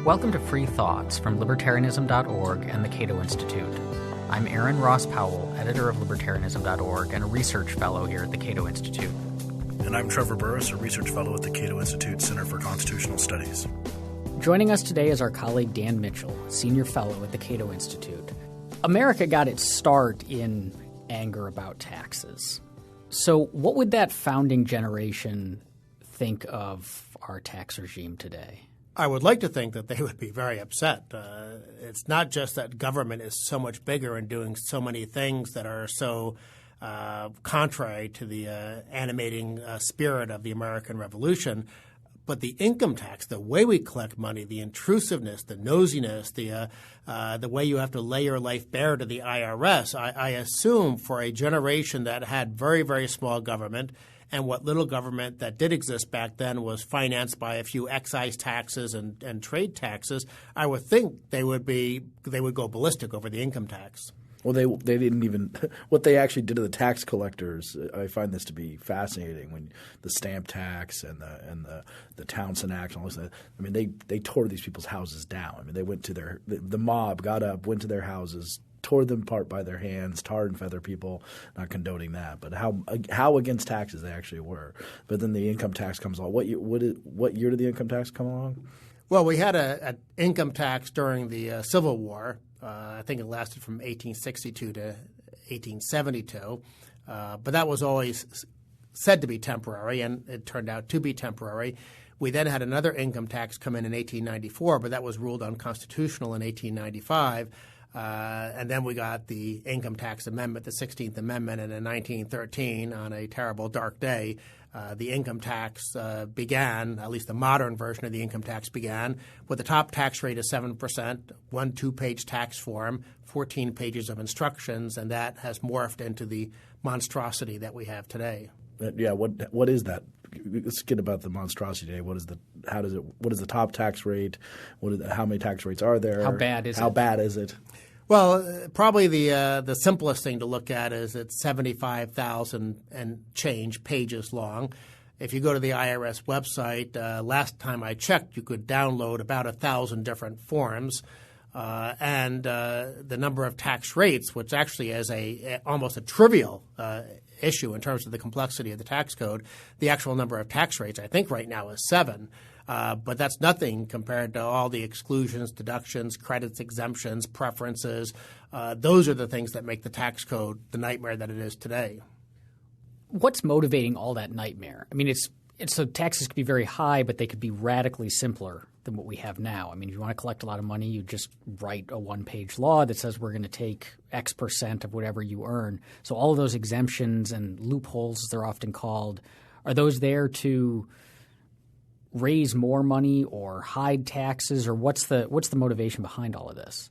Welcome to Free Thoughts from Libertarianism.org and the Cato Institute. I'm Aaron Ross Powell, editor of Libertarianism.org and a research fellow here at the Cato Institute. And I'm Trevor Burrus, a research fellow at the Cato Institute Center for Constitutional Studies. Joining us today is our colleague Dan Mitchell, senior fellow at the Cato Institute. America got its start in anger about taxes. So what would that founding generation think of our tax regime today? I would like to think that they would be very upset. It's not just that government is so much bigger and doing so many things that are so contrary to the animating spirit of the American Revolution, but the income tax, the way we collect money, the intrusiveness, the nosiness, the way you have to lay your life bare to the IRS, I assume for a generation that had very, very small government, and what little government that did exist back then was financed by a few excise taxes and trade taxes, I would think they would go ballistic over the income tax. Well, they didn't even – what they actually did to the tax collectors, I find this to be fascinating. When the stamp tax and the Townsend Act and all this, I mean, they tore these people's houses down. I mean, they went to the mob got up, went to their houses, tore them apart by their hands, tarred and feathered people, not condoning that, but how against taxes they actually were. But then the income tax comes along. What year did the income tax come along? Well, we had an income tax during the Civil War. I think it lasted from 1862 to 1872. But that was always said to be temporary, and it turned out to be temporary. We then had another income tax come in 1894, but that was ruled unconstitutional in 1895. And then we got the Income Tax Amendment, the 16th Amendment, and in 1913, on a terrible dark day, the income tax began, at least the modern version of the income tax began, with the top tax rate of 7%, one 2-page tax form, 14 pages of instructions, and that has morphed into the monstrosity that we have today. Yeah, what is that? Let's get about the monstrosity today. What is the top tax rate? How many tax rates are there? How bad is it? How bad is it? Well, probably the simplest thing to look at is it's 75,000 and change pages long. If you go to the IRS website, last time I checked, you could download about 1,000 different forms. And the number of tax rates, which actually is almost a trivial issue in terms of the complexity of the tax code, the actual number of tax rates I think right now is 7. But that's nothing compared to all the exclusions, deductions, credits, exemptions, preferences. Those are the things that make the tax code the nightmare that it is today. What's motivating all that nightmare? I mean, so taxes could be very high, but they could be radically simpler than what we have now. I mean, if you want to collect a lot of money, you just write a 1-page law that says we're going to take X percent of whatever you earn. So all of those exemptions and loopholes, as they're often called, are those there to raise more money or hide taxes, or what's the motivation behind all of this?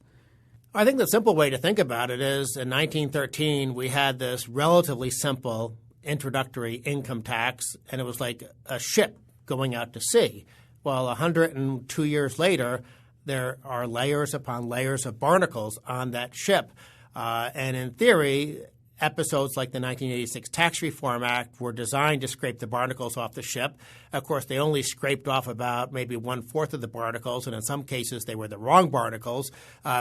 I think the simple way to think about it is in 1913 we had this relatively simple introductory income tax, and it was like a ship going out to sea. Well, 102 years later, there are layers upon layers of barnacles on that ship. And in theory, episodes like the 1986 Tax Reform Act were designed to scrape the barnacles off the ship. Of course, they only scraped off about maybe 1/4 of the barnacles, and in some cases they were the wrong barnacles,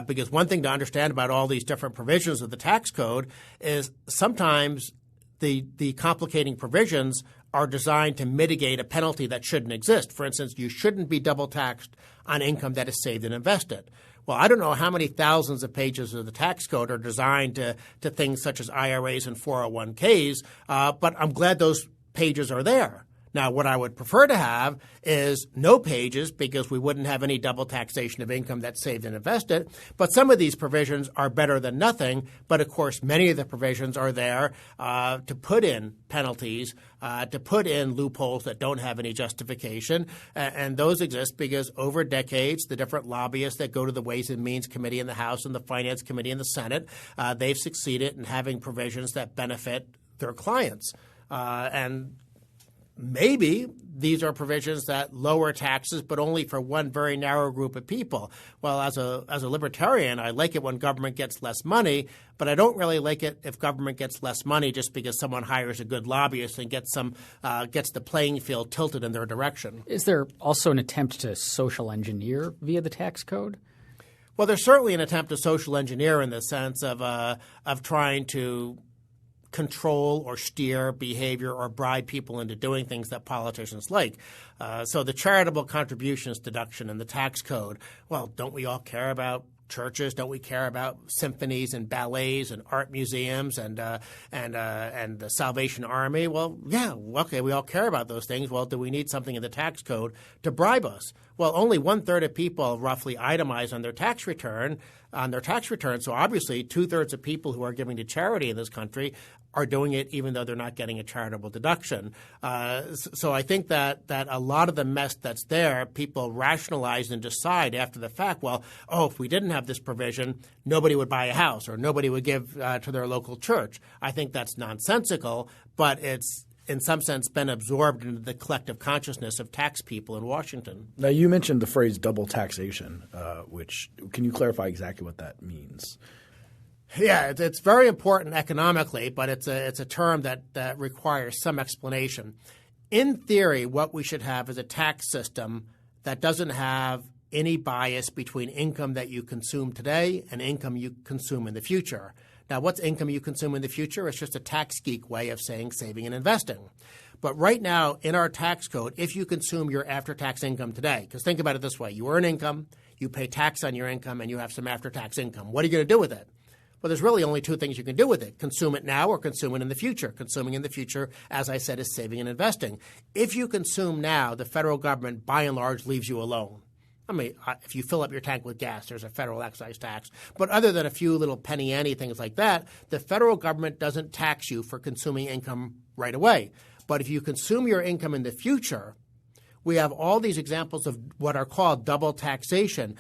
because one thing to understand about all these different provisions of the tax code is sometimes the complicating provisions are designed to mitigate a penalty that shouldn't exist. For instance, you shouldn't be double taxed on income that is saved and invested. Well, I don't know how many thousands of pages of the tax code are designed to things such as IRAs and 401ks, but I'm glad those pages are there. Now, what I would prefer to have is no pages, because we wouldn't have any double taxation of income that's saved and invested. But some of these provisions are better than nothing. But, of course, many of the provisions are there to put in penalties, to put in loopholes that don't have any justification. And those exist because over decades, the different lobbyists that go to the Ways and Means Committee in the House and the Finance Committee in the Senate, they've succeeded in having provisions that benefit their clients. And maybe these are provisions that lower taxes, but only for one very narrow group of people. Well, as a libertarian, I like it when government gets less money, but I don't really like it if government gets less money just because someone hires a good lobbyist and gets the playing field tilted in their direction. Is there also an attempt to social engineer via the tax code? Well, there's certainly an attempt to social engineer in the sense of trying to control or steer behavior or bribe people into doing things that politicians like. So the charitable contributions deduction in the tax code, well, don't we all care about churches? Don't we care about symphonies and ballets and art museums and the Salvation Army? Well, yeah, okay, we all care about those things. Well, do we need something in the tax code to bribe us? Well, only 1/3 of people roughly itemize on their tax return. So obviously 2/3 of people who are giving to charity in this country are doing it even though they're not getting a charitable deduction. So I think that a lot of the mess that's there, people rationalize and decide after the fact, well, if we didn't have this provision, nobody would buy a house or nobody would give to their local church. I think that's nonsensical, but it's in some sense been absorbed into the collective consciousness of tax people in Washington. Now, you mentioned the phrase double taxation, which can you clarify exactly what that means? Yeah, it's very important economically, but it's a term that requires some explanation. In theory, what we should have is a tax system that doesn't have any bias between income that you consume today and income you consume in the future. Now, what's income you consume in the future? It's just a tax geek way of saying saving and investing. But right now in our tax code, if you consume your after-tax income today, because think about it this way, you earn income, you pay tax on your income, and you have some after-tax income. What are you going to do with it? Well, there's really only two things you can do with it. Consume it now or consume it in the future. Consuming in the future, as I said, is saving and investing. If you consume now, the federal government, by and large, leaves you alone. I mean, if you fill up your tank with gas, there's a federal excise tax. But other than a few little penny ante things like that, the federal government doesn't tax you for consuming income right away. But if you consume your income in the future, we have all these examples of what are called double taxation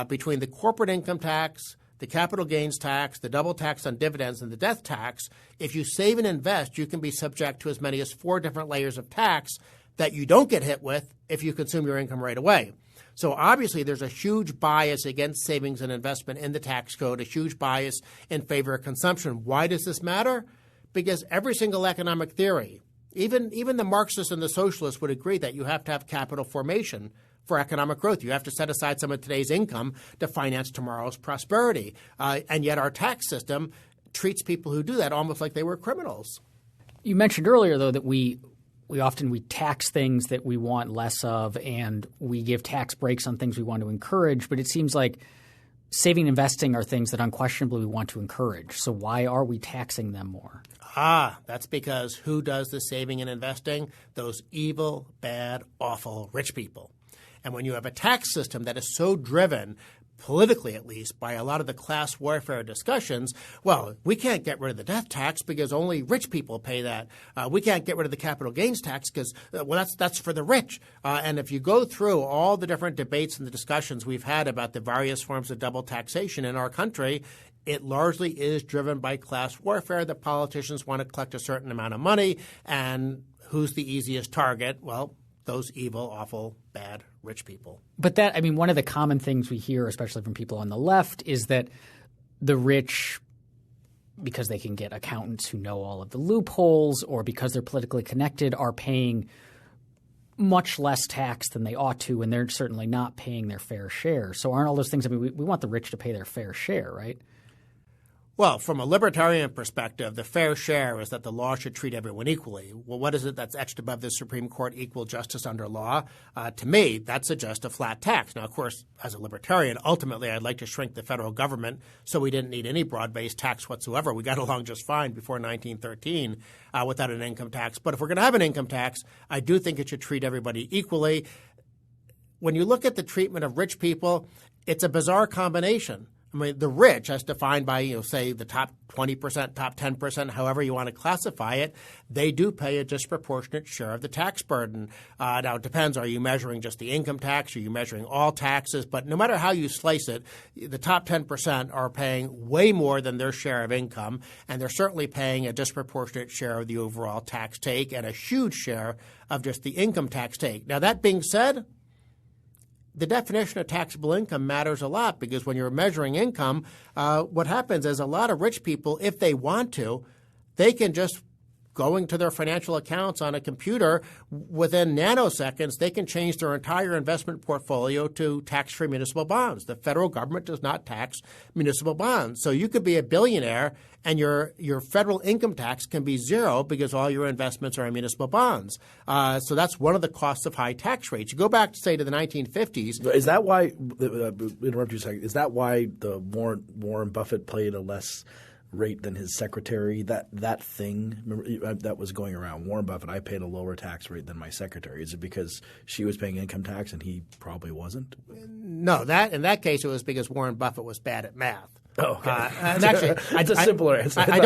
between the corporate income tax, the capital gains tax, the double tax on dividends, and the death tax. If you save and invest, you can be subject to as many as 4 different layers of tax that you don't get hit with if you consume your income right away. So obviously there's a huge bias against savings and investment in the tax code, a huge bias in favor of consumption. Why does this matter? Because every single economic theory, even the Marxists and the socialists would agree that you have to have capital formation for economic growth. You have to set aside some of today's income to finance tomorrow's prosperity. And yet our tax system treats people who do that almost like they were criminals. You mentioned earlier, though, that we often tax things that we want less of, and we give tax breaks on things we want to encourage. But it seems like saving and investing are things that unquestionably we want to encourage. So why are we taxing them more? That's because who does the saving and investing? Those evil, bad, awful rich people. And when you have a tax system that is so driven, politically at least, by a lot of the class warfare discussions, well, we can't get rid of the death tax because only rich people pay that. We can't get rid of the capital gains tax because, that's for the rich. And if you go through all the different debates and the discussions we've had about the various forms of double taxation in our country, it largely is driven by class warfare. The politicians want to collect a certain amount of money, and who's the easiest target? Well, those evil, awful, bad, rich people. But one of the common things we hear, especially from people on the left, is that the rich, because they can get accountants who know all of the loopholes or because they're politically connected, are paying much less tax than they ought to, and they're certainly not paying their fair share. So aren't all those things – we want the rich to pay their fair share, right? Well, from a libertarian perspective, the fair share is that the law should treat everyone equally. Well, what is it that's etched above the Supreme Court, equal justice under law? To me, that's just a flat tax. Now, of course, as a libertarian, ultimately I'd like to shrink the federal government so we didn't need any broad-based tax whatsoever. We got along just fine before 1913 without an income tax. But if we're going to have an income tax, I do think it should treat everybody equally. When you look at the treatment of rich people, it's a bizarre combination. I mean, the rich, as defined by, say, the top 20%, top 10%, however you want to classify it, they do pay a disproportionate share of the tax burden. Now, it depends. Are you measuring just the income tax? Are you measuring all taxes? But no matter how you slice it, the top 10% are paying way more than their share of income, and they're certainly paying a disproportionate share of the overall tax take and a huge share of just the income tax take. Now, that being said, the definition of taxable income matters a lot because when you're measuring income, what happens is a lot of rich people, if they want to, they can just going to their financial accounts on a computer, within nanoseconds, they can change their entire investment portfolio to tax-free municipal bonds. The federal government does not tax municipal bonds. So you could be a billionaire and your federal income tax can be zero because all your investments are in municipal bonds. So that's one of the costs of high tax rates. You go back, say, to the 1950s. Is that why interrupt you a second? Is that why the Warren Buffett played a less rate than his secretary? That thing, remember, that was going around. Warren Buffett, I paid a lower tax rate than my secretary. Is it because she was paying income tax and he probably wasn't? No, in that case it was because Warren Buffett was bad at math. Oh, okay. And actually, it's a simpler answer. I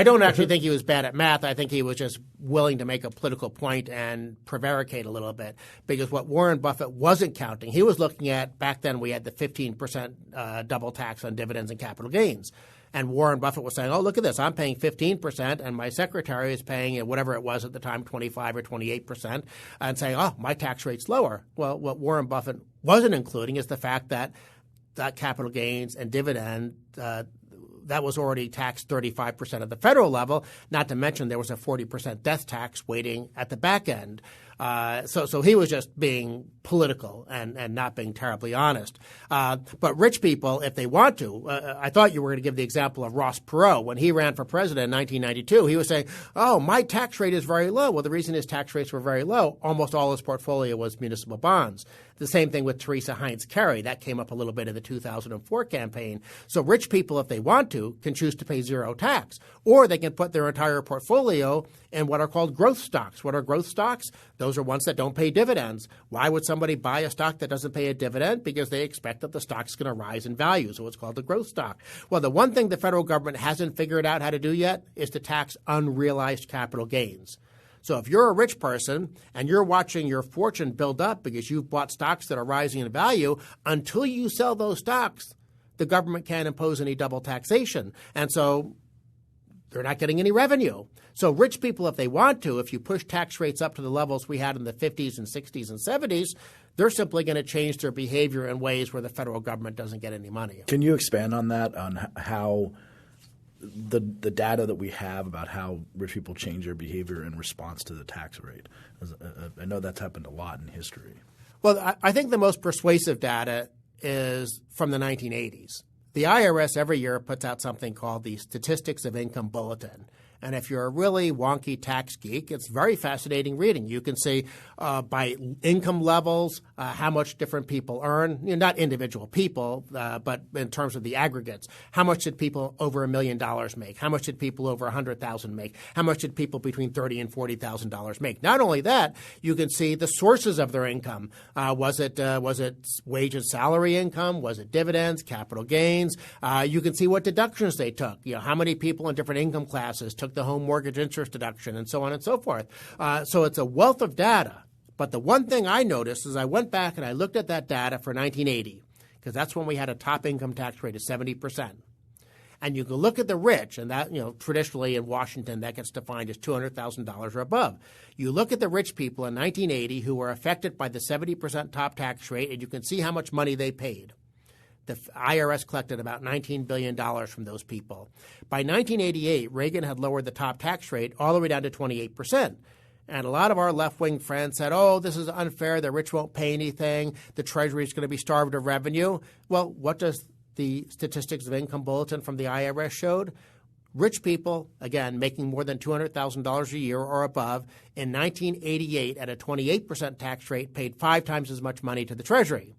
don't actually think he was bad at math. I think he was just willing to make a political point and prevaricate a little bit. Because what Warren Buffett wasn't counting, he was looking at, back then we had the 15% double tax on dividends and capital gains. And Warren Buffett was saying, oh, look at this, I'm paying 15% and my secretary is paying whatever it was at the time, 25 or 28%, and saying, oh, my tax rate's lower. Well, what Warren Buffett wasn't including is the fact that capital gains and dividend, that was already taxed 35% at the federal level, not to mention there was a 40% death tax waiting at the back end. So he was just being political and not being terribly honest. But rich people, if they want to, I thought you were going to give the example of Ross Perot. When he ran for president in 1992, he was saying, oh, my tax rate is very low. Well, the reason his tax rates were very low, almost all his portfolio was municipal bonds. The same thing with Teresa Heinz Kerry. That came up a little bit in the 2004 campaign. So rich people, if they want to, can choose to pay zero tax. Or they can put their entire portfolio in what are called growth stocks. What are growth stocks? Those are ones that don't pay dividends. Why would somebody buy a stock that doesn't pay a dividend? Because they expect that the stock's going to rise in value. So it's called a growth stock. Well, the one thing the federal government hasn't figured out how to do yet is to tax unrealized capital gains. So if you're a rich person and you're watching your fortune build up because you've bought stocks that are rising in value, until you sell those stocks, the government can't impose any double taxation. And so they're not getting any revenue. So rich people, if they want to, if you push tax rates up to the levels we had in the 50s and 60s and 70s, they're simply going to change their behavior in ways where the federal government doesn't get any money. Can you expand on that, on how the data that we have about how rich people change their behavior in response to the tax rate? I know that's happened a lot in history. Well, I think the most persuasive data is from the 1980s. The IRS every year puts out something called the Statistics of Income Bulletin. And if you're a really wonky tax geek, it's very fascinating reading. You can see by income levels how much different people earn, not individual people, but in terms of the aggregates. How much did people over $1 million make? How much did people over $100,000 make? How much did people between $30,000 and $40,000 make? Not only that, you can see the sources of their income. Was it wage and salary income? Was it dividends, capital gains? You can see what deductions they took. How many people in different income classes took the home mortgage interest deduction and so on and so forth. So it's a wealth of data. But the one thing I noticed is I went back and I looked at that data for 1980 because that's when we had a top income tax rate of 70%. And you can look at the rich, and that, traditionally in Washington that gets defined as $200,000 or above. You look at the rich people in 1980 who were affected by the 70% top tax rate, and you can see how much money they paid. The IRS collected about $19 billion from those people. By 1988, Reagan had lowered the top tax rate all the way down to 28%. And a lot of our left-wing friends said, oh, this is unfair. The rich won't pay anything. The Treasury is going to be starved of revenue. Well, what does the Statistics of Income Bulletin from the IRS showed? Rich people, again, making more than $200,000 a year or above, in 1988 at a 28% tax rate paid 5 times as much money to the Treasury.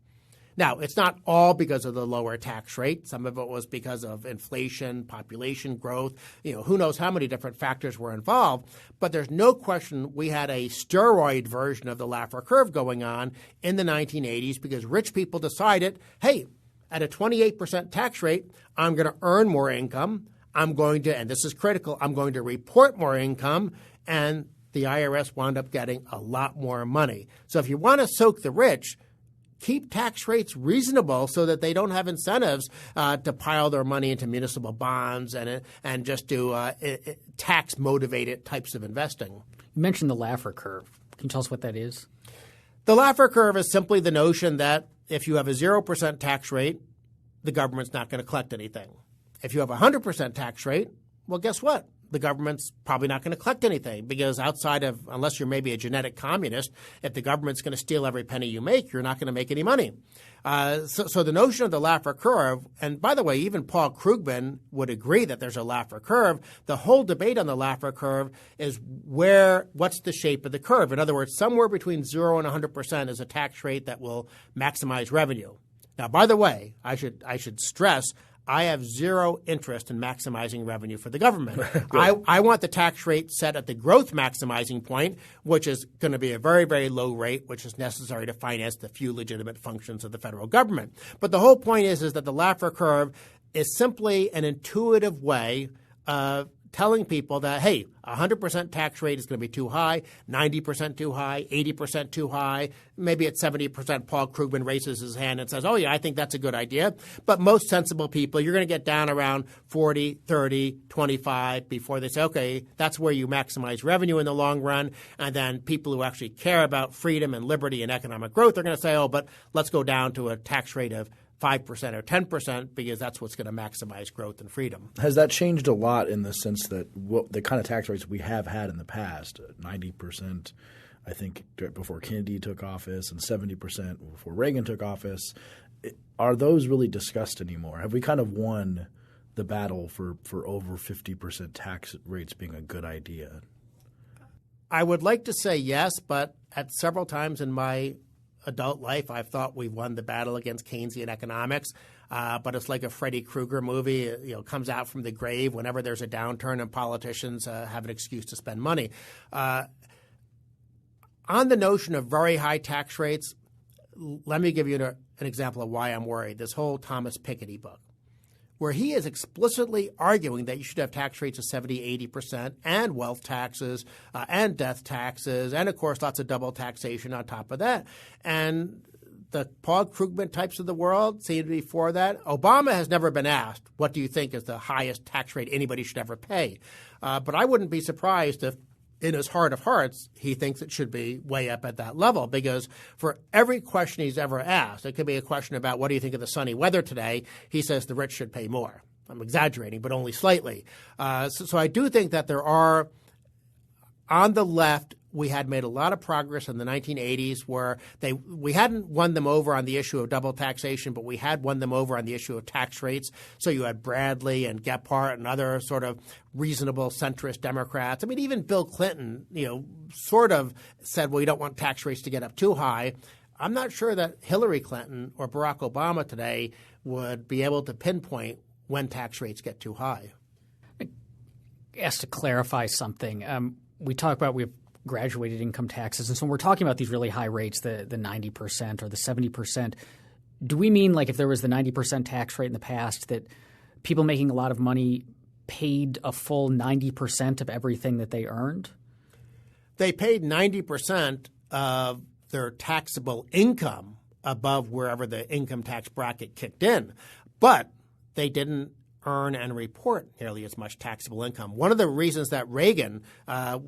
Now, it's not all because of the lower tax rate. Some of it was because of inflation, population growth. Who knows how many different factors were involved. But there's no question we had a steroid version of the Laffer Curve going on in the 1980s because rich people decided, hey, at a 28% tax rate, I'm going to earn more income. I'm going to, and this is critical, I'm going to report more income, and the IRS wound up getting a lot more money. So if you want to soak the rich, keep tax rates reasonable so that they don't have incentives to pile their money into municipal bonds and just do tax-motivated types of investing. You mentioned the Laffer Curve. Can you tell us what that is? The Laffer Curve is simply the notion that if you have a 0% tax rate, the government's not going to collect anything. If you have a 100% tax rate, well, guess what? The government's probably not going to collect anything because outside of, unless you're maybe a genetic communist, if the government's going to steal every penny you make, you're not going to make any money. So the notion of the Laffer Curve, and by the way, even Paul Krugman would agree that there's a Laffer Curve. The whole debate on the Laffer Curve is what's the shape of the curve? In other words, somewhere between 0 and 100% is a tax rate that will maximize revenue. Now, by the way, I should stress, I have zero interest in maximizing revenue for the government. I want the tax rate set at the growth maximizing point, which is going to be a very, very low rate, which is necessary to finance the few legitimate functions of the federal government. But the whole point is that the Laffer Curve is simply an intuitive way of telling people that, hey, 100% tax rate is going to be too high, 90% too high, 80% too high. Maybe at 70%, Paul Krugman raises his hand and says, oh, yeah, I think that's a good idea. But most sensible people, you're going to get down around 40, 30, 25 before they say, okay, that's where you maximize revenue in the long run. And then people who actually care about freedom and liberty and economic growth are going to say, oh, but let's go down to a tax rate of 5% or 10% because that's what's going to maximize growth and freedom. Has that changed a lot in the sense that the kind of tax rates we have had in the past, 90%, I think, before Kennedy took office and 70% before Reagan took office, are those really discussed anymore? Have we kind of won the battle for over 50% tax rates being a good idea? I would like to say yes, but at several times in my adult life, I've thought we've won the battle against Keynesian economics, but it's like a Freddy Krueger movie. It comes out from the grave whenever there's a downturn and politicians have an excuse to spend money. On the notion of very high tax rates, let me give you an example of why I'm worried. This whole Thomas Piketty book, where he is explicitly arguing that you should have tax rates of 70, 80% and wealth taxes and death taxes and, of course, lots of double taxation on top of that. And the Paul Krugman types of the world seem to be for that. Obama has never been asked, what do you think is the highest tax rate anybody should ever pay? But I wouldn't be surprised if in his heart of hearts, he thinks it should be way up at that level because for every question he's ever asked, it could be a question about what do you think of the sunny weather today, he says the rich should pay more. I'm exaggerating, but only slightly. So I do think that there are, on the left, we had made a lot of progress in the 1980s where we hadn't won them over on the issue of double taxation, but we had won them over on the issue of tax rates. So you had Bradley and Gephardt and other sort of reasonable centrist Democrats. I mean, even Bill Clinton, sort of said, well, you don't want tax rates to get up too high. I'm not sure that Hillary Clinton or Barack Obama today would be able to pinpoint when tax rates get too high. Asked to clarify something. We talk about we've graduated income taxes. And so when we're talking about these really high rates, the 90% or the 70%, do we mean like if there was the 90% tax rate in the past that people making a lot of money paid a full 90% of everything that they earned? They paid 90% of their taxable income above wherever the income tax bracket kicked in. But they didn't earn and report nearly as much taxable income. One of the reasons that Reagan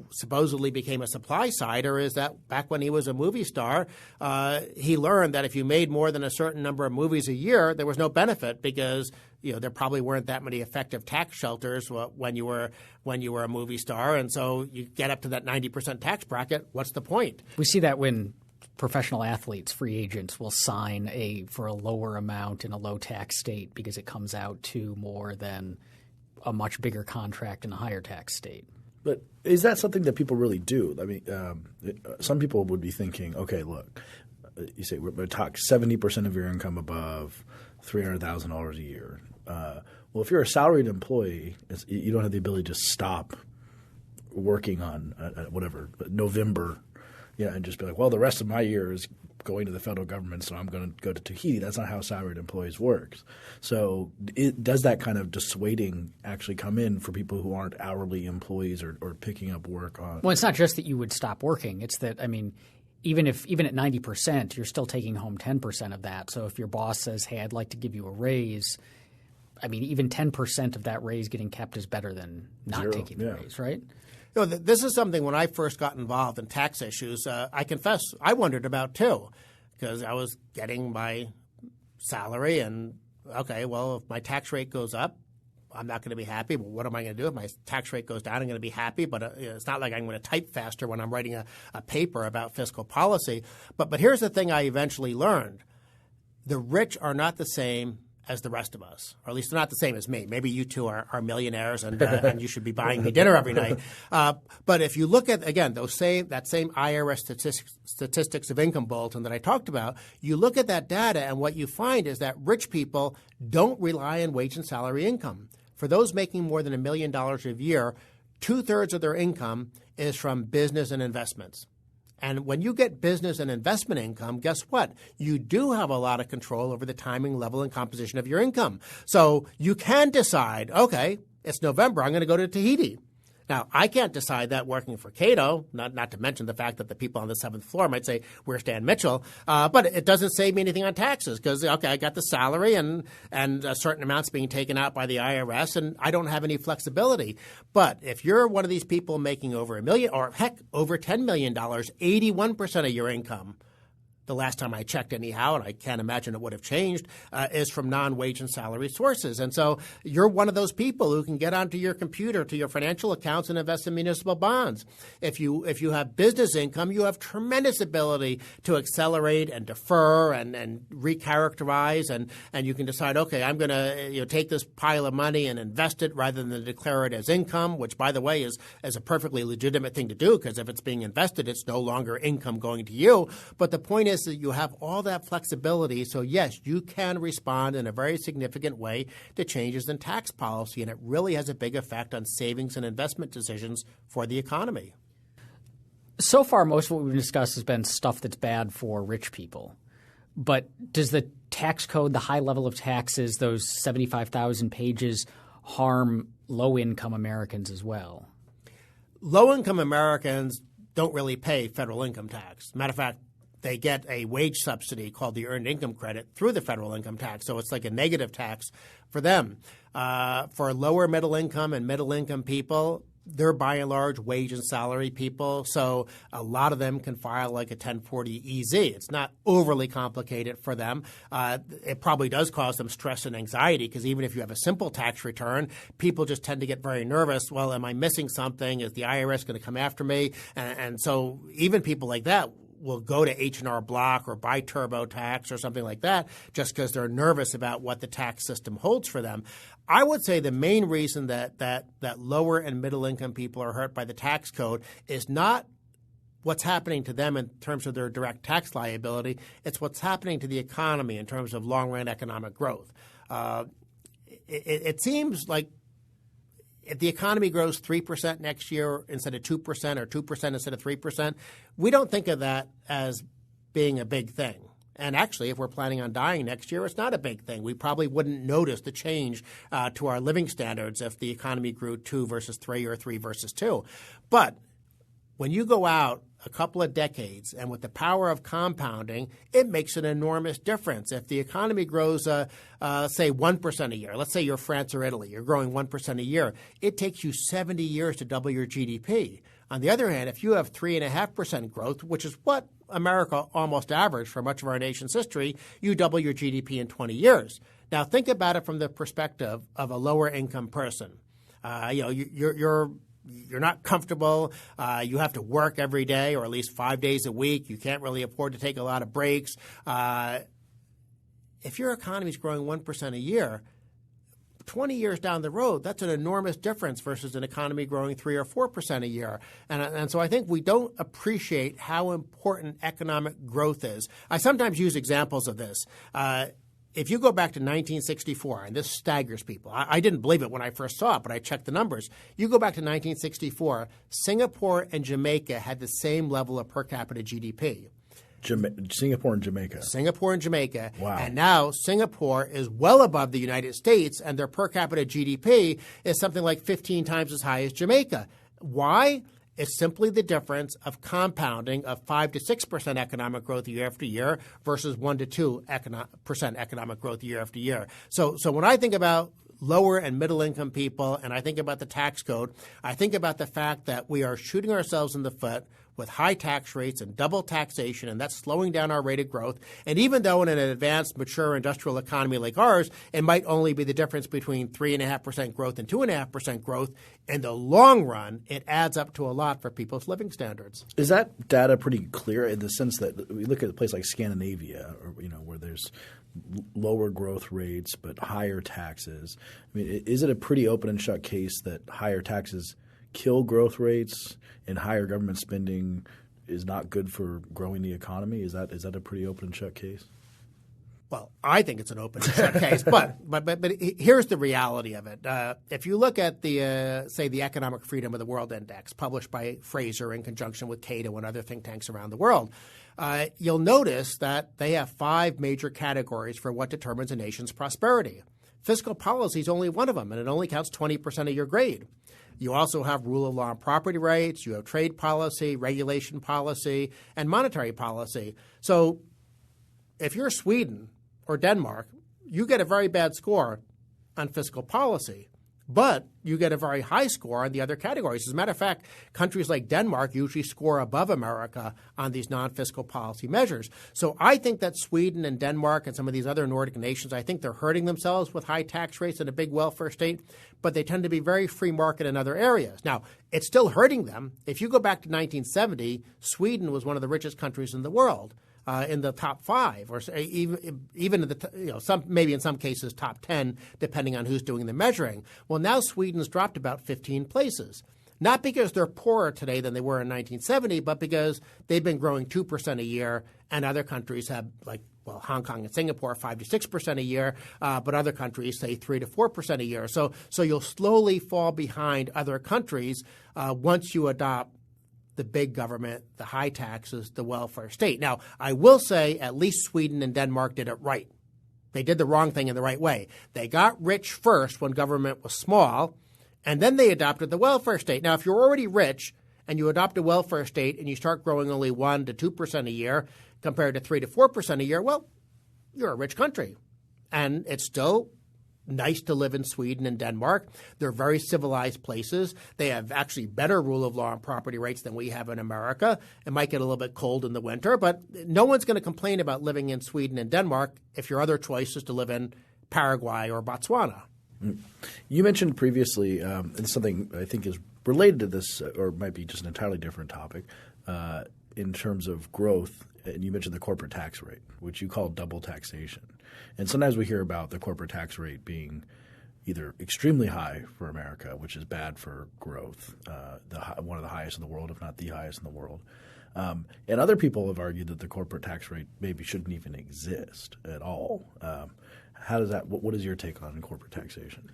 supposedly became a supply sider is that back when he was a movie star, he learned that if you made more than a certain number of movies a year, there was no benefit because there probably weren't that many effective tax shelters when you were a movie star. And so you get up to that 90% tax bracket, what's the point? We see that when professional athletes, free agents, will sign for a lower amount in a low tax state because it comes out to more than a much bigger contract in a higher tax state. But is that something that people really do? I mean, some people would be thinking, okay, look, you say we're going to talk 70% of your income above $300,000 a year. Well, if you're a salaried employee, you don't have the ability to stop working on whatever November and just be like, well, the rest of my year is going to the federal government, so I'm going to go to Tahiti. That's not how salaried employees works. So does that kind of dissuading actually come in for people who aren't hourly employees or picking up work on? Well, it's not just that you would stop working. It's that, I mean, even at 90%, you're still taking home 10% of that. So if your boss says, hey, I'd like to give you a raise, I mean, even 10% of that raise getting kept is better than not Zero, taking the raise, right? This is something when I first got involved in tax issues, I confess I wondered about too, because I was getting my salary and, okay, well, if my tax rate goes up, I'm not going to be happy. Well, what am I going to do? If my tax rate goes down, I'm going to be happy. But it's not like I'm going to type faster when I'm writing a paper about fiscal policy. But here's the thing I eventually learned. The rich are not the same as the rest of us, or at least they're not the same as me. Maybe you two are millionaires and you should be buying me dinner every night. But if you look at, again, that same IRS statistics of income bulletin that I talked about, you look at that data and what you find is that rich people don't rely on wage and salary income. For those making more than $1 million a year, 2/3 of their income is from business and investments. And when you get business and investment income, guess what? You do have a lot of control over the timing, level, and composition of your income. So you can decide, okay, it's November, I'm going to go to Tahiti. Now, I can't decide that working for Cato, not to mention the fact that the people on the 7th floor might say, where's Dan Mitchell? But it doesn't save me anything on taxes because, okay, I got the salary and a certain amount's being taken out by the IRS, and I don't have any flexibility. But if you're one of these people making over $1 million or, heck, over $10 million, 81% of your income, the last time I checked anyhow, and I can't imagine it would have changed, is from non-wage and salary sources. And so you're one of those people who can get onto your computer, to your financial accounts, and invest in municipal bonds. If you have business income, you have tremendous ability to accelerate and defer and recharacterize, and you can decide, okay, I'm going to take this pile of money and invest it rather than declare it as income, which, by the way, is a perfectly legitimate thing to do because if it's being invested, it's no longer income going to you. But the point is that you have all that flexibility. So, yes, you can respond in a very significant way to changes in tax policy, and it really has a big effect on savings and investment decisions for the economy. So far, most of what we've discussed has been stuff that's bad for rich people. But does the tax code, the high level of taxes, those 75,000 pages, harm low-income Americans as well? Low-income Americans don't really pay federal income tax. Matter of fact, they get a wage subsidy called the Earned Income Credit through the federal income tax. So it's like a negative tax for them. For lower middle income and middle income people, they're by and large wage and salary people. So a lot of them can file like a 1040 EZ. It's not overly complicated for them. It probably does cause them stress and anxiety because even if you have a simple tax return, people just tend to get very nervous. Well, am I missing something? Is the IRS going to come after me? And so even people like that will go to H&R Block or buy TurboTax or something like that just because they're nervous about what the tax system holds for them. I would say the main reason that lower and middle income people are hurt by the tax code is not what's happening to them in terms of their direct tax liability. It's what's happening to the economy in terms of long-run economic growth. It seems like if the economy grows 3% next year instead of 2% or 2% instead of 3%, we don't think of that as being a big thing. And actually, if we're planning on dying next year, it's not a big thing. We probably wouldn't notice the change to our living standards if the economy grew 2 versus 3 or 3 versus 2. But when you go out a couple of decades and with the power of compounding, it makes an enormous difference. If the economy grows, say, 1% a year, let's say you're France or Italy, you're growing 1% a year, it takes you 70 years to double your GDP. On the other hand, if you have 3.5% growth, which is what America almost averaged for much of our nation's history, you double your GDP in 20 years. Now, think about it from the perspective of a lower income person. You're not comfortable. You have to work every day or at least 5 days a week. You can't really afford to take a lot of breaks. If your economy is growing 1% a year, 20 years down the road, that's an enormous difference versus an economy growing 3 or 4% a year. And so I think we don't appreciate how important economic growth is. I sometimes use examples of this. if you go back to 1964, and this staggers people, I didn't believe it when I first saw it, but I checked the numbers. You go back to 1964, Singapore and Jamaica had the same level of per capita GDP. Singapore and Jamaica. Singapore and Jamaica. Wow. And now Singapore is well above the United States, and their per capita GDP is something like 15 times as high as Jamaica. Why? It's simply the difference of compounding of 5 to 6% economic growth year after year versus 1 to 2% economic growth year after year. So when I think about lower and middle income people and I think about the tax code, I think about the fact that we are shooting ourselves in the foot with high tax rates and double taxation, and that's slowing down our rate of growth. And even though in an advanced, mature industrial economy like ours, it might only be the difference between 3.5% growth and 2.5% growth, in the long run, it adds up to a lot for people's living standards. Is that data pretty clear in the sense that we look at a place like Scandinavia, or, where there's lower growth rates but higher taxes? I mean, is it a pretty open and shut case that higher taxes kill growth rates and higher government spending is not good for growing the economy? Is that a pretty open and shut case? Well, I think it's an open and shut case, but here's the reality of it. If you look at the Economic Freedom of the World Index, published by Fraser in conjunction with Cato and other think tanks around the world, you'll notice that they have 5 major categories for what determines a nation's prosperity. Fiscal policy is only one of them, and it only counts 20% of your grade. You also have rule of law and property rights. You have trade policy, regulation policy, and monetary policy. So if you're Sweden or Denmark, you get a very bad score on fiscal policy, but you get a very high score on the other categories. As a matter of fact, countries like Denmark usually score above America on these non-fiscal policy measures. So I think that Sweden and Denmark and some of these other Nordic nations, I think they're hurting themselves with high tax rates and a big welfare state, but they tend to be very free market in other areas. Now, it's still hurting them. If you go back to 1970, Sweden was one of the richest countries in the world. In the top 5, or even in the maybe in some cases top 10, depending on who's doing the measuring. Well, now Sweden's dropped about 15 places, not because they're poorer today than they were in 1970, but because they've been growing 2% a year, and other countries have Hong Kong and Singapore 5 to 6% a year, but other countries say 3 to 4% a year. So you'll slowly fall behind other countries once you adopt the big government, the high taxes, the welfare state. Now, I will say at least Sweden and Denmark did it right. They did the wrong thing in the right way. They got rich first when government was small, and then they adopted the welfare state. Now, if you're already rich and you adopt a welfare state and you start growing only 1 to 2% a year compared to 3 to 4% a year, well, you're a rich country. And it's still nice to live in Sweden and Denmark. They're very civilized places. They have actually better rule of law and property rights than we have in America. It might get a little bit cold in the winter, but no one's going to complain about living in Sweden and Denmark if your other choice is to live in Paraguay or Botswana. You mentioned previously, and something I think is related to this, or might be just an entirely different topic, in terms of growth, and you mentioned the corporate tax rate, which you call double taxation. And sometimes we hear about the corporate tax rate being either extremely high for America, which is bad for growth, one of the highest in the world, if not the highest in the world. And other people have argued that the corporate tax rate maybe shouldn't even exist at all. How does that? What is your take on corporate taxation?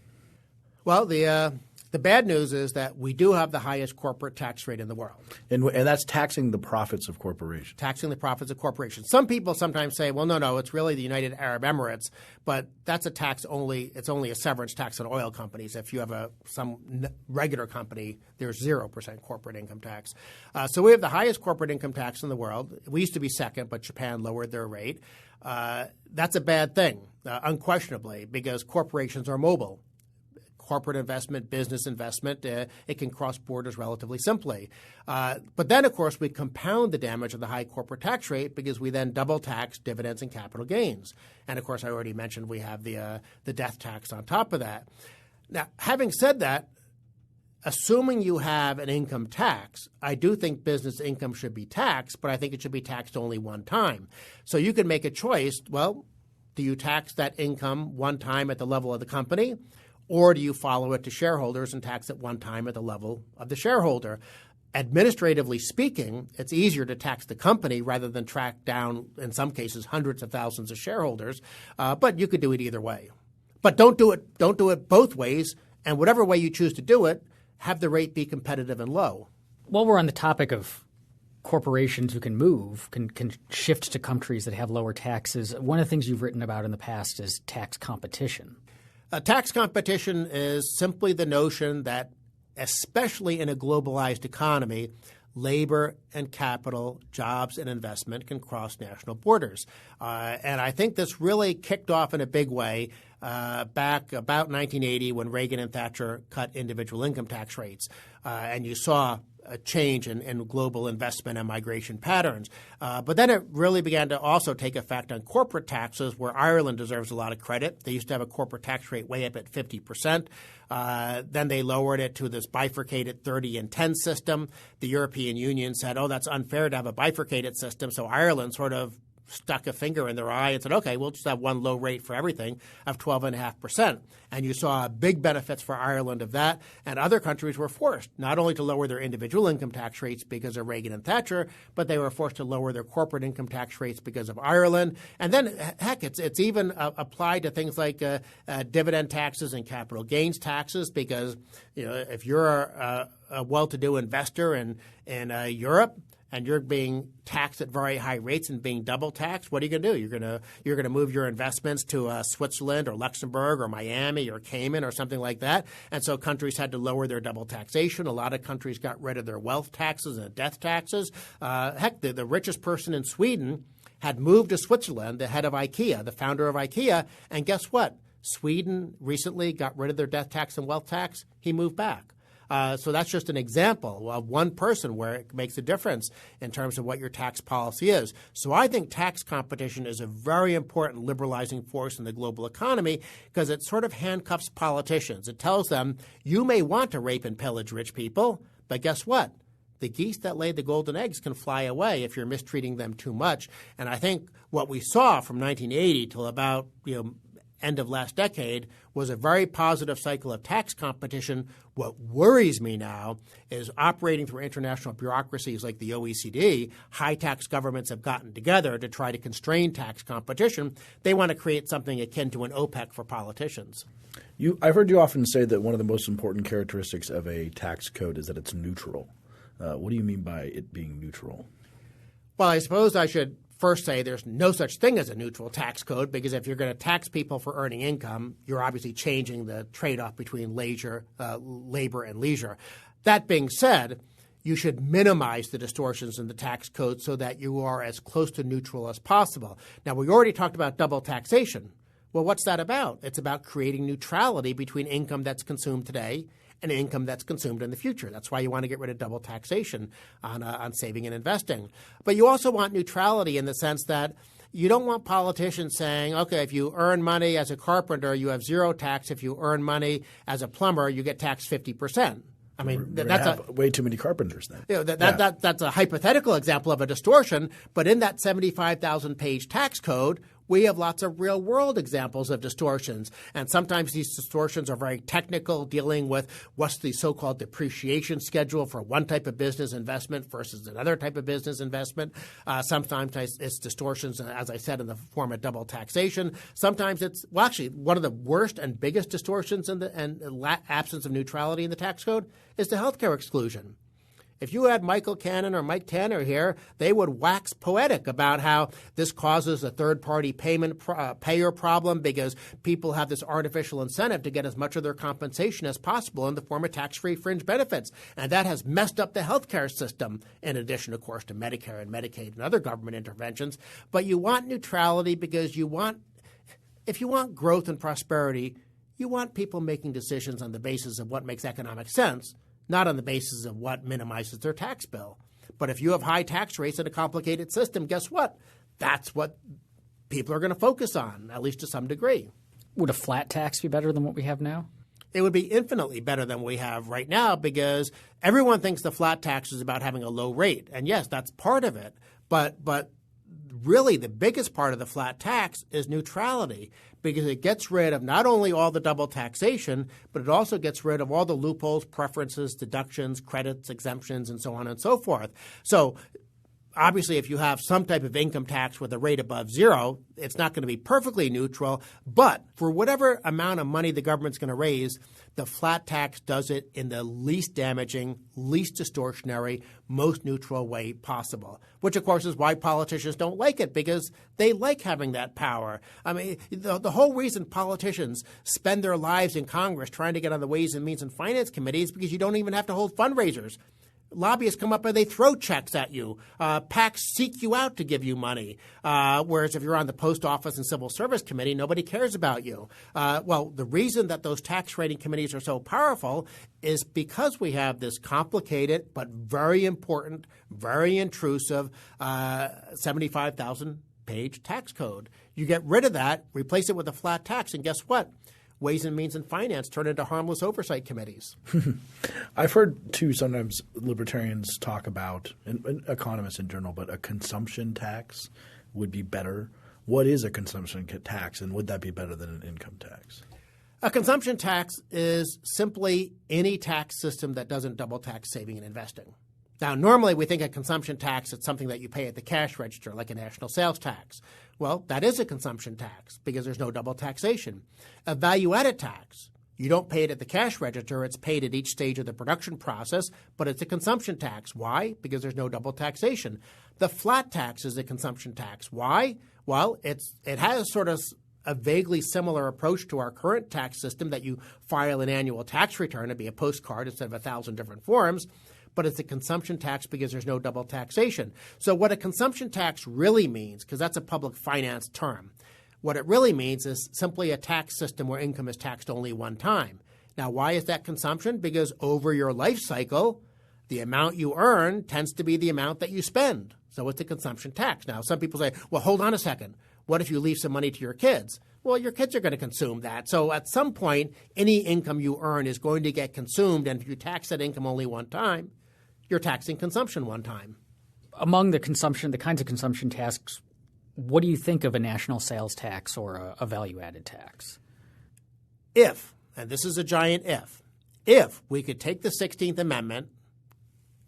Well, the bad news is that we do have the highest corporate tax rate in the world. And that's taxing the profits of corporations. Taxing the profits of corporations. Some people sometimes say, well, no, it's really the United Arab Emirates, but that's a tax it's only a severance tax on oil companies. If you have some regular company, there's 0% corporate income tax. So we have the highest corporate income tax in the world. We used to be second, but Japan lowered their rate. That's a bad thing, unquestionably, because corporations are mobile. Corporate investment, business investment, it can cross borders relatively simply. But then, of course, we compound the damage of the high corporate tax rate because we then double tax dividends and capital gains. And, of course, I already mentioned we have the death tax on top of that. Now, having said that, assuming you have an income tax, I do think business income should be taxed, but I think it should be taxed only one time. So you can make a choice. Well, do you tax that income one time at the level of the company? Or do you follow it to shareholders and tax it one time at the level of the shareholder? administratively speaking, it's easier to tax the company rather than track down, in some cases, hundreds of thousands of shareholders. But you could do it either way. But don't do it both ways. And whatever way you choose to do it, have the rate be competitive and low. While we're on the topic of corporations who can move, can shift to countries that have lower taxes, one of the things you've written about in the past is tax competition. Tax competition is simply the notion that, especially in a globalized economy, labor and capital, jobs and investment can cross national borders. And I think this really kicked off in a big way back about 1980 when Reagan and Thatcher cut individual income tax rates. And you saw a change in global investment and migration patterns. But then it really began to also take effect on corporate taxes, where Ireland deserves a lot of credit. They used to have a corporate tax rate way up at 50%. Then they lowered it to this bifurcated 30 and 10 system. The European Union said, oh, that's unfair to have a bifurcated system. So Ireland sort of stuck a finger in their eye and said, okay, we'll just have one low rate for everything of 12.5%. And you saw big benefits for Ireland of that. And other countries were forced not only to lower their individual income tax rates because of Reagan and Thatcher, but they were forced to lower their corporate income tax rates because of Ireland. And then, heck, it's even applied to things like dividend taxes and capital gains taxes, because if you're a well-to-do investor in Europe, and you're being taxed at very high rates and being double taxed, what are you going to do? You're going to move your investments to Switzerland or Luxembourg or Miami or Cayman or something like that. And so countries had to lower their double taxation. A lot of countries got rid of their wealth taxes and death taxes. Heck, the richest person in Sweden had moved to Switzerland, the head of IKEA, the founder of IKEA, and guess what? Sweden recently got rid of their death tax and wealth tax. He moved back. So that's just an example of one person where it makes a difference in terms of what your tax policy is. So I think tax competition is a very important liberalizing force in the global economy because it sort of handcuffs politicians. It tells them you may want to rape and pillage rich people, but guess what? The geese that lay the golden eggs can fly away if you're mistreating them too much. And I think what we saw from 1980 till about end of last decade was a very positive cycle of tax competition. What worries me now is operating through international bureaucracies like the OECD, high-tax governments have gotten together to try to constrain tax competition. They want to create something akin to an OPEC for politicians. I've heard you often say that one of the most important characteristics of a tax code is that it's neutral. What do you mean by it being neutral? Well, I suppose I should first say there's no such thing as a neutral tax code, because if you're going to tax people for earning income, you're obviously changing the trade-off between labor and leisure. That being said, you should minimize the distortions in the tax code so that you are as close to neutral as possible. Now, we already talked about double taxation. Well, what's that about? It's about creating neutrality between income that's consumed today and income that's consumed in the future. That's why you want to get rid of double taxation on saving and investing. But you also want neutrality in the sense that you don't want politicians saying, okay, if you earn money as a carpenter, you have zero tax. If you earn money as a plumber, you get taxed 50%. I mean, that's way too many carpenters then. That's a hypothetical example of a distortion. But in that 75,000-page tax code, we have lots of real-world examples of distortions. And sometimes these distortions are very technical, dealing with what's the so-called depreciation schedule for one type of business investment versus another type of business investment. Sometimes it's distortions, as I said, in the form of double taxation. Sometimes it's – well, actually, one of the worst and biggest distortions in the absence of neutrality in the tax code is the healthcare exclusion. If you had Michael Cannon or Mike Tanner here, they would wax poetic about how this causes a third-party payment payer problem because people have this artificial incentive to get as much of their compensation as possible in the form of tax-free fringe benefits. And that has messed up the healthcare system, in addition, of course, to Medicare and Medicaid and other government interventions. But you want neutrality because if you want growth and prosperity, you want people making decisions on the basis of what makes economic sense, not on the basis of what minimizes their tax bill. But if you have high tax rates and a complicated system, guess what? That's what people are going to focus on, at least to some degree. Would a flat tax be better than what we have now? It would be infinitely better than we have right now because everyone thinks the flat tax is about having a low rate. And yes, that's part of it. But really the biggest part of the flat tax is neutrality, because it gets rid of not only all the double taxation, but it also gets rid of all the loopholes, preferences, deductions, credits, exemptions, and so on and so forth. So obviously, if you have some type of income tax with a rate above zero, it's not going to be perfectly neutral. But for whatever amount of money the government's going to raise, the flat tax does it in the least damaging, least distortionary, most neutral way possible, which, of course, is why politicians don't like it, because they like having that power. I mean, the whole reason politicians spend their lives in Congress trying to get on the Ways and Means and Finance Committees is because you don't even have to hold fundraisers. Lobbyists come up and they throw checks at you. PACs seek you out to give you money. Whereas if you're on the Post Office and Civil Service Committee, nobody cares about you. Well, the reason that those tax rating committees are so powerful is because we have this complicated but very important, very intrusive 75,000-page tax code. You get rid of that, replace it with a flat tax, and guess what? Ways and Means and Finance turn into harmless oversight committees. I've heard, too, sometimes libertarians talk about, and economists in general, but a consumption tax would be better. What is a consumption tax, and would that be better than an income tax? A consumption tax is simply any tax system that doesn't double tax saving and investing. Now, normally we think a consumption tax is something that you pay at the cash register, like a national sales tax. Well, that is a consumption tax because there's no double taxation. A value-added tax, you don't pay it at the cash register. It's paid at each stage of the production process, but it's a consumption tax. Why? Because there's no double taxation. The flat tax is a consumption tax. Why? Well, it has sort of a vaguely similar approach to our current tax system that you file an annual tax return. It'd be a postcard instead of 1,000 different forms. But it's a consumption tax because there's no double taxation. So what a consumption tax really means, because that's a public finance term, what it really means is simply a tax system where income is taxed only one time. Now, why is that consumption? Because over your life cycle, the amount you earn tends to be the amount that you spend. So it's a consumption tax. Now, some people say, well, hold on a second. What if you leave some money to your kids? Well, your kids are going to consume that. So at some point, any income you earn is going to get consumed. And if you tax that income only one time, you're taxing consumption one time. Among the kinds of consumption tasks, what do you think of a national sales tax or a value-added tax? If, and this is a giant if we could take the 16th Amendment,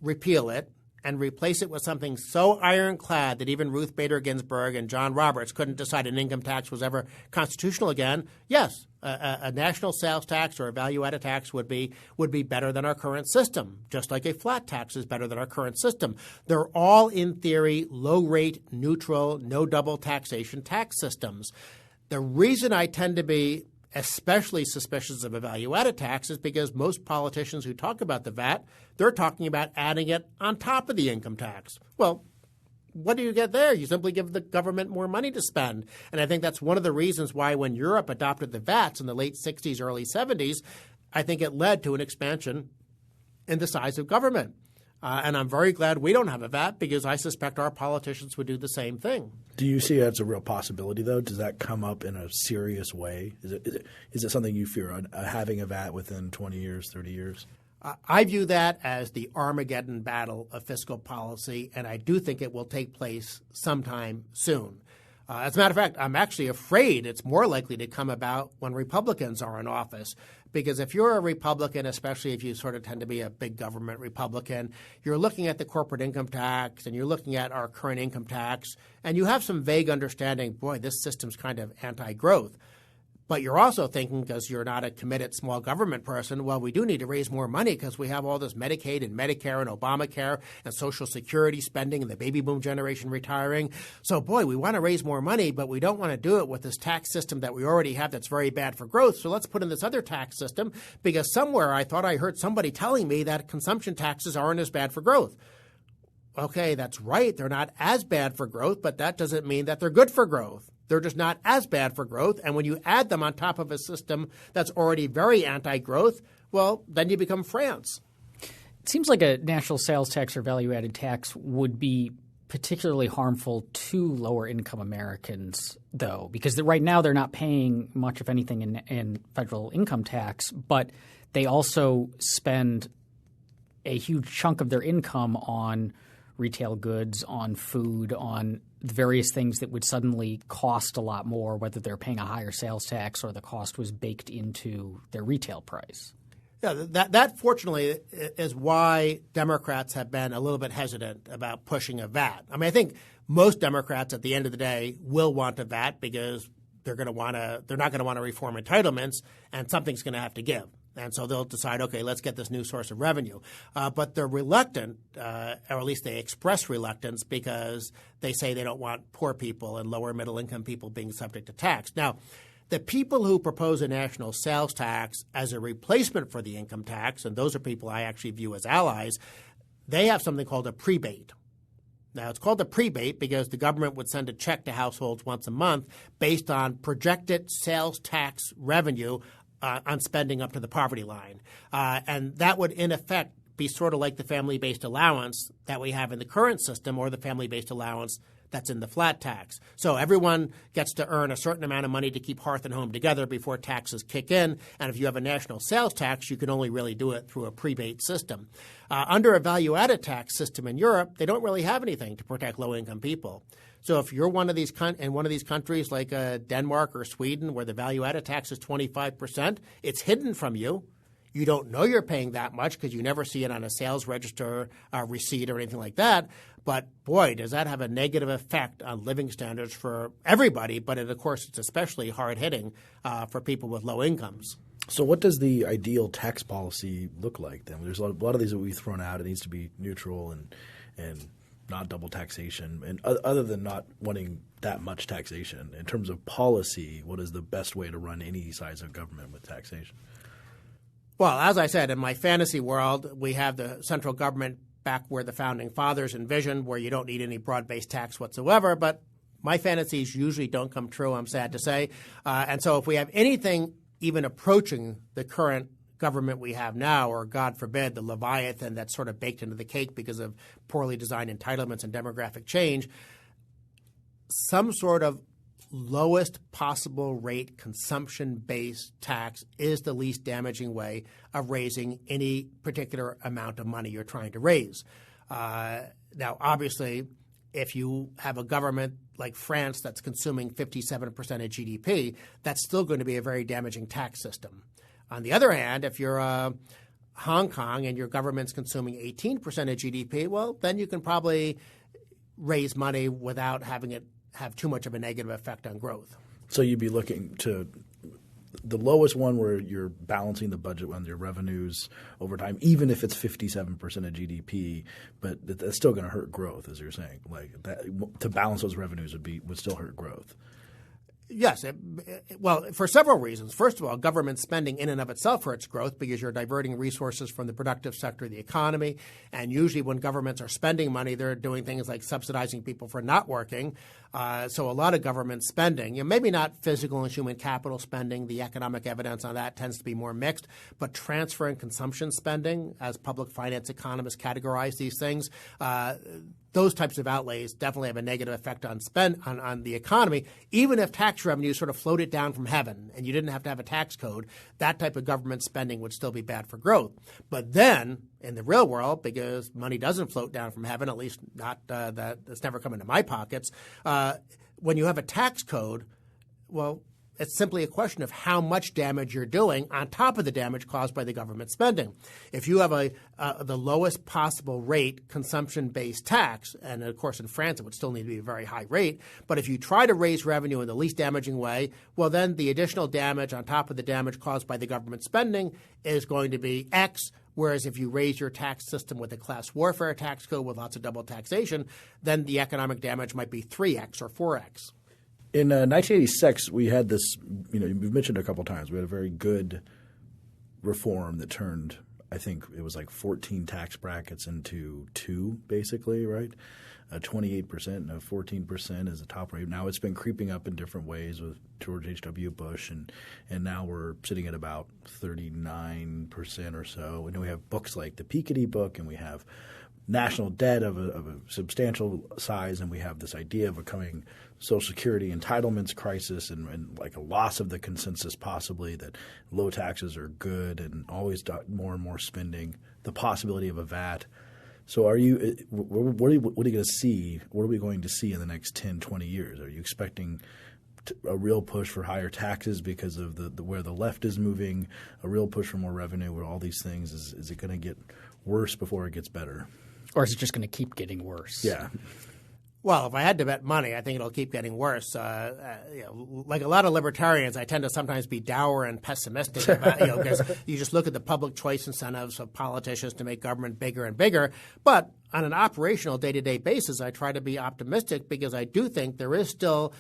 repeal it, and replace it with something so ironclad that even Ruth Bader Ginsburg and John Roberts couldn't decide an income tax was ever constitutional again, yes, a national sales tax or a value-added tax would be better than our current system, just like a flat tax is better than our current system. They're all, in theory, low-rate, neutral, no double taxation tax systems. The reason I tend to be especially suspicious of a value-added tax is because most politicians who talk about the VAT, they're talking about adding it on top of the income tax. Well, what do you get there? You simply give the government more money to spend. And I think that's one of the reasons why when Europe adopted the VATs in the late 60s, early 70s, I think it led to an expansion in the size of government. And I'm very glad we don't have a VAT because I suspect our politicians would do the same thing. Do you see it as a real possibility, though? Does that come up in a serious way? Is it something you fear, having a VAT within 20 years, 30 years? I view that as the Armageddon battle of fiscal policy, and I do think it will take place sometime soon. As a matter of fact, I'm actually afraid it's more likely to come about when Republicans are in office. Because if you're a Republican, especially if you sort of tend to be a big government Republican, you're looking at the corporate income tax and you're looking at our current income tax, and you have some vague understanding, boy, this system's kind of anti-growth. But you're also thinking, because you're not a committed small government person, well, we do need to raise more money because we have all this Medicaid and Medicare and Obamacare and Social Security spending and the baby boom generation retiring. So, boy, we want to raise more money, but we don't want to do it with this tax system that we already have that's very bad for growth. So let's put in this other tax system because somewhere I thought I heard somebody telling me that consumption taxes aren't as bad for growth. Okay, that's right. They're not as bad for growth, but that doesn't mean that they're good for growth. They're just not as bad for growth. And when you add them on top of a system that's already very anti-growth, well, then you become France. It seems like a national sales tax or value-added tax would be particularly harmful to lower-income Americans, though, because right now they're not paying much, if anything, in federal income tax, but they also spend a huge chunk of their income on retail goods, on food, on various things that would suddenly cost a lot more, whether they're paying a higher sales tax or the cost was baked into their retail price. Yeah, that fortunately is why Democrats have been a little bit hesitant about pushing a VAT. I mean, I think most Democrats at the end of the day will want a VAT because they're not going to want to reform entitlements, and something's going to have to give. And so they'll decide, okay, let's get this new source of revenue. But they're reluctant, or at least they express reluctance, because they say they don't want poor people and lower middle income people being subject to tax. Now, the people who propose a national sales tax as a replacement for the income tax, and those are people I actually view as allies, they have something called a prebate. Now, it's called a prebate because the government would send a check to households once a month based on projected sales tax revenue on spending up to the poverty line. And that would, in effect, be sort of like the family-based allowance that we have in the current system or the family-based allowance that's in the flat tax. So everyone gets to earn a certain amount of money to keep hearth and home together before taxes kick in. And if you have a national sales tax, you can only really do it through a prebate system. Under a value-added tax system in Europe, they don't really have anything to protect low-income people. So if you're one of these in one of these countries like Denmark or Sweden where the value-added tax is 25%, it's hidden from you. You don't know you're paying that much because you never see it on a sales register receipt or anything like that. But boy, does that have a negative effect on living standards for everybody. But of course, it's especially hard-hitting for people with low incomes. So what does the ideal tax policy look like then? There's a lot of these that we've thrown out. It needs to be neutral and not double taxation. And other than not wanting that much taxation, in terms of policy, what is the best way to run any size of government with taxation? Well, as I said, in my fantasy world, we have the central government back where the founding fathers envisioned, where you don't need any broad-based tax whatsoever. But my fantasies usually don't come true, I'm sad to say. And so if we have anything even approaching the current government we have now, or God forbid, the Leviathan that's sort of baked into the cake because of poorly designed entitlements and demographic change, some sort of lowest possible rate consumption-based tax is the least damaging way of raising any particular amount of money you're trying to raise. Now, obviously, if you have a government like France that's consuming 57% of GDP, that's still going to be a very damaging tax system. On the other hand, if you're Hong Kong and your government's consuming 18% of GDP, well, then you can probably raise money without having it have too much of a negative effect on growth. So you'd be looking to the lowest one where you're balancing the budget on your revenues over time, even if it's 57% of GDP, but that's still going to hurt growth, as you're saying. Like that, to balance those revenues would still hurt growth. Yes. Well, for several reasons. First of all, government spending in and of itself hurts growth because you're diverting resources from the productive sector of the economy. And usually when governments are spending money, they're doing things like subsidizing people for not working. So a lot of government spending, maybe not physical and human capital spending, the economic evidence on that tends to be more mixed, but transfer and consumption spending, as public finance economists categorize these things, those types of outlays definitely have a negative effect on the economy. Even if tax revenues sort of floated down from heaven and you didn't have to have a tax code, that type of government spending would still be bad for growth. But then in the real world, because money doesn't float down from heaven, at least not that's never come into my pockets, when you have a tax code, well, it's simply a question of how much damage you're doing on top of the damage caused by the government spending. If you have the lowest possible rate consumption-based tax, and of course in France it would still need to be a very high rate, but if you try to raise revenue in the least damaging way, well then the additional damage on top of the damage caused by the government spending is going to be X. Whereas if you raise your tax system with a class warfare tax code with lots of double taxation, then the economic damage might be 3X or 4X. In 1986, we had this, we've mentioned it a couple of times, we had a very good reform that turned, I think it was like 14 tax brackets into 2, basically, right? 28% and 14% is the top rate. Now it's been creeping up in different ways with George H.W. Bush, and now we're sitting at about 39% or so. And then we have books like the Piketty book, and we have national debt of a substantial size, and we have this idea of a coming Social Security entitlements crisis and like a loss of the consensus possibly that low taxes are good and always more and more spending, the possibility of a VAT. So are you what are you going to see? What are we going to see in the next 10, 20 years? Are you expecting a real push for higher taxes because of the where the left is moving, a real push for more revenue, where all these things? Is it going to get worse before it gets better? Or is it just going to keep getting worse? Yeah. Well, if I had to bet money, I think it'll keep getting worse. Like a lot of libertarians, I tend to sometimes be dour and pessimistic about, because you just look at the public choice incentives of politicians to make government bigger and bigger. But on an operational day-to-day basis, I try to be optimistic because I do think there is still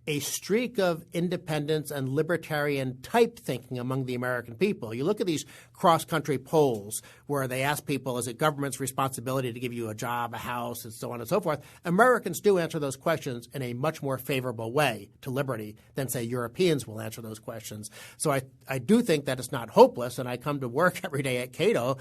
a streak of independence and libertarian type thinking among the American people. You look at these cross-country polls where they ask people, is it government's responsibility to give you a job, a house, and so on and so forth? Americans do answer those questions in a much more favorable way to liberty than, say, Europeans will answer those questions. So I do think that it's not hopeless, and I come to work every day at Cato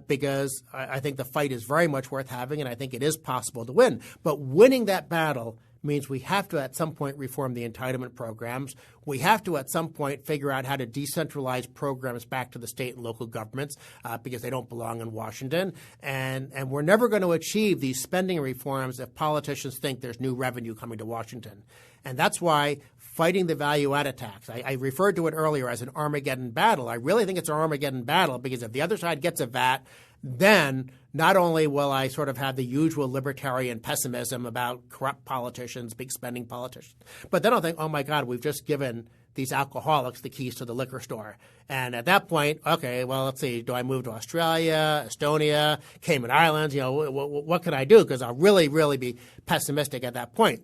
because I think the fight is very much worth having, and I think it is possible to win. But winning that battle means we have to at some point reform the entitlement programs. We have to at some point figure out how to decentralize programs back to the state and local governments because they don't belong in Washington. And we're never going to achieve these spending reforms if politicians think there's new revenue coming to Washington. And that's why fighting the value-added tax, I referred to it earlier as an Armageddon battle. I really think it's an Armageddon battle because if the other side gets a VAT, then not only will I sort of have the usual libertarian pessimism about corrupt politicians, big spending politicians, but then I'll think, oh, my God, we've just given these alcoholics the keys to the liquor store. And at that point, okay, well, let's see, do I move to Australia, Estonia, Cayman Islands? What can I do? Because I'll really, really be pessimistic at that point.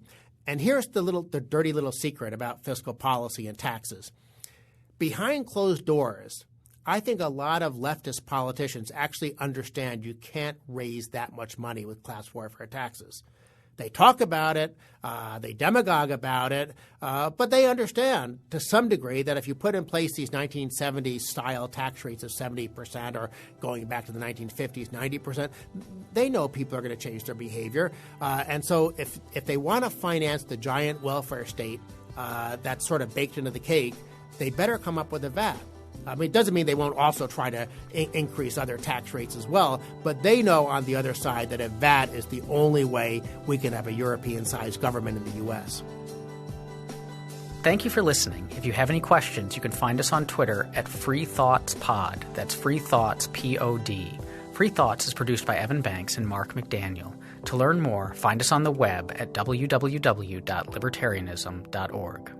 And here's the dirty little secret about fiscal policy and taxes. Behind closed doors, I think a lot of leftist politicians actually understand you can't raise that much money with class warfare taxes. They talk about it, they demagogue about it, but they understand to some degree that if you put in place these 1970s style tax rates of 70% or going back to the 1950s, 90%, they know people are going to change their behavior. And so if they want to finance the giant welfare state that's sort of baked into the cake, they better come up with a VAT. I mean, it doesn't mean they won't also try to increase other tax rates as well, but they know on the other side that a VAT is the only way we can have a European-sized government in the U.S. Thank you for listening. If you have any questions, you can find us on Twitter at FreeThoughtsPod. That's FreeThoughtsPod. Free Thoughts is produced by Evan Banks and Mark McDaniel. To learn more, find us on the web at www.libertarianism.org.